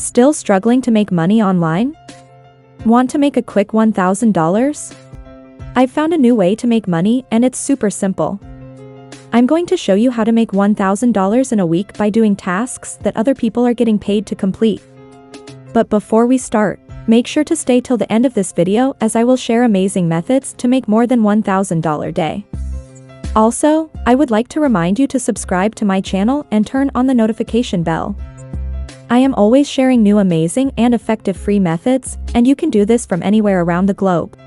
Still struggling to make money online? Want to make a quick $1,000? I've found a new way to make money and it's super simple. I'm going to show you how to make $1,000 in a week by doing tasks that other people are getting paid to complete. But before we start, make sure to stay till the end of this video as I will share amazing methods to make more than $1,000 a day. Also, I would like to remind you to subscribe to my channel and turn on the notification bell. I am always sharing new amazing and effective free methods, and you can do this from anywhere around the globe.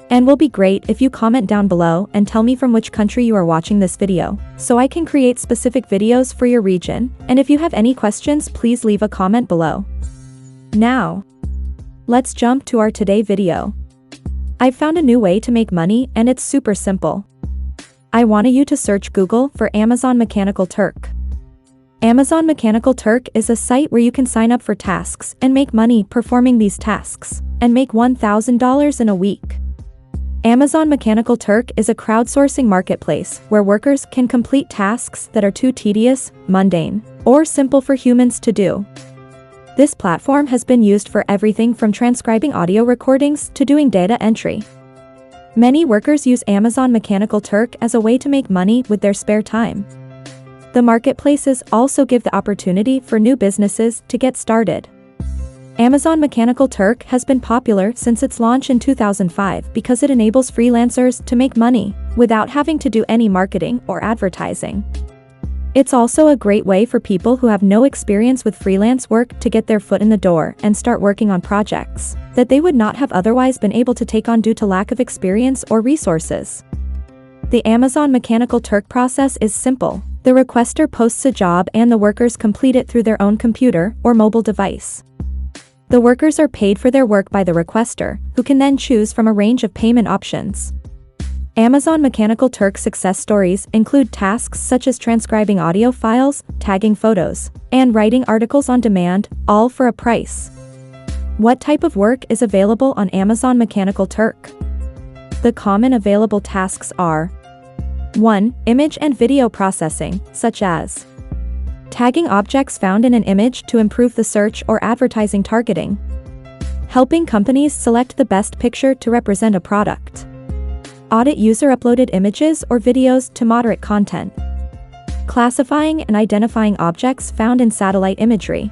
And will be great if you comment down below and tell me from which country you are watching this video, so I can create specific videos for your region, and if you have any questions please leave a comment below. Now, let's jump to our today video. I've found a new way to make money and it's super simple. I want you to search Google for Amazon Mechanical Turk. Amazon Mechanical Turk is a site where you can sign up for tasks and make money performing these tasks, and make $1,000 in a week. Amazon Mechanical Turk is a crowdsourcing marketplace where workers can complete tasks that are too tedious, mundane, or simple for humans to do. This platform has been used for everything from transcribing audio recordings to doing data entry. Many workers use Amazon Mechanical Turk as a way to make money with their spare time. The marketplaces also give the opportunity for new businesses to get started. Amazon Mechanical Turk has been popular since its launch in 2005 because it enables freelancers to make money without having to do any marketing or advertising. It's also a great way for people who have no experience with freelance work to get their foot in the door and start working on projects that they would not have otherwise been able to take on due to lack of experience or resources. The Amazon Mechanical Turk process is simple. The requester posts a job and the workers complete it through their own computer or mobile device. The workers are paid for their work by the requester, who can then choose from a range of payment options. Amazon Mechanical Turk success stories include tasks such as transcribing audio files, tagging photos, and writing articles on demand, all for a price. What type of work is available on Amazon Mechanical Turk? The common available tasks are 1. Image and video processing, such as tagging objects found in an image to improve the search or advertising targeting, helping companies select the best picture to represent a product, audit user-uploaded images or videos to moderate content, classifying and identifying objects found in satellite imagery.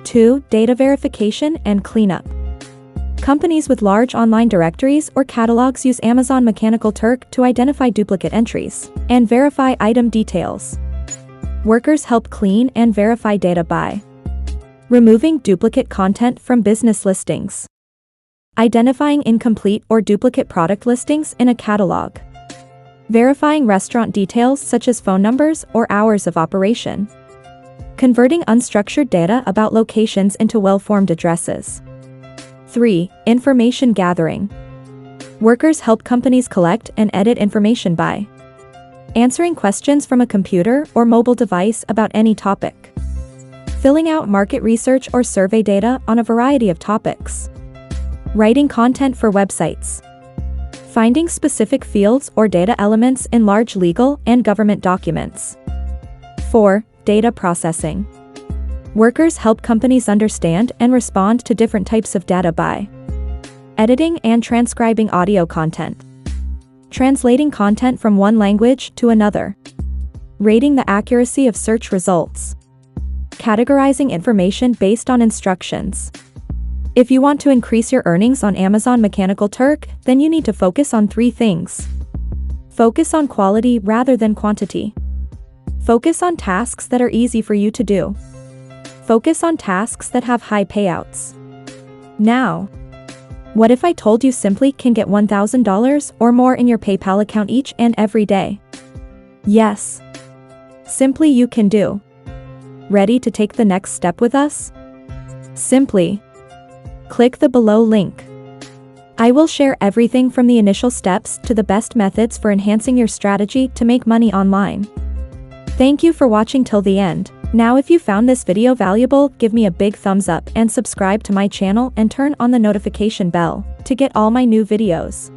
2. Data verification and cleanup. Companies with large online directories or catalogs use Amazon Mechanical Turk to identify duplicate entries and verify item details. Workers help clean and verify data by removing duplicate content from business listings, identifying incomplete or duplicate product listings in a catalog, verifying restaurant details such as phone numbers or hours of operation, converting unstructured data about locations into well-formed addresses. 3. Information gathering. Workers help companies collect and edit information by answering questions from a computer or mobile device about any topic, filling out market research or survey data on a variety of topics, writing content for websites, finding specific fields or data elements in large legal and government documents. 4. Data processing. Workers help companies understand and respond to different types of data by editing and transcribing audio content, translating content from one language to another, rating the accuracy of search results, categorizing information based on instructions. If you want to increase your earnings on Amazon Mechanical Turk, then you need to focus on 3 things. Focus on quality rather than quantity. Focus on tasks that are easy for you to do. Focus on tasks that have high payouts. Now, what if I told you simply can get $1,000 or more in your PayPal account each and every day? Yes. Simply you can do. Ready to take the next step with us? Simply click the below link. I will share everything from the initial steps to the best methods for enhancing your strategy to make money online. Thank you for watching till the end. Now if you found this video valuable, give me a big thumbs up and subscribe to my channel and turn on the notification bell to get all my new videos.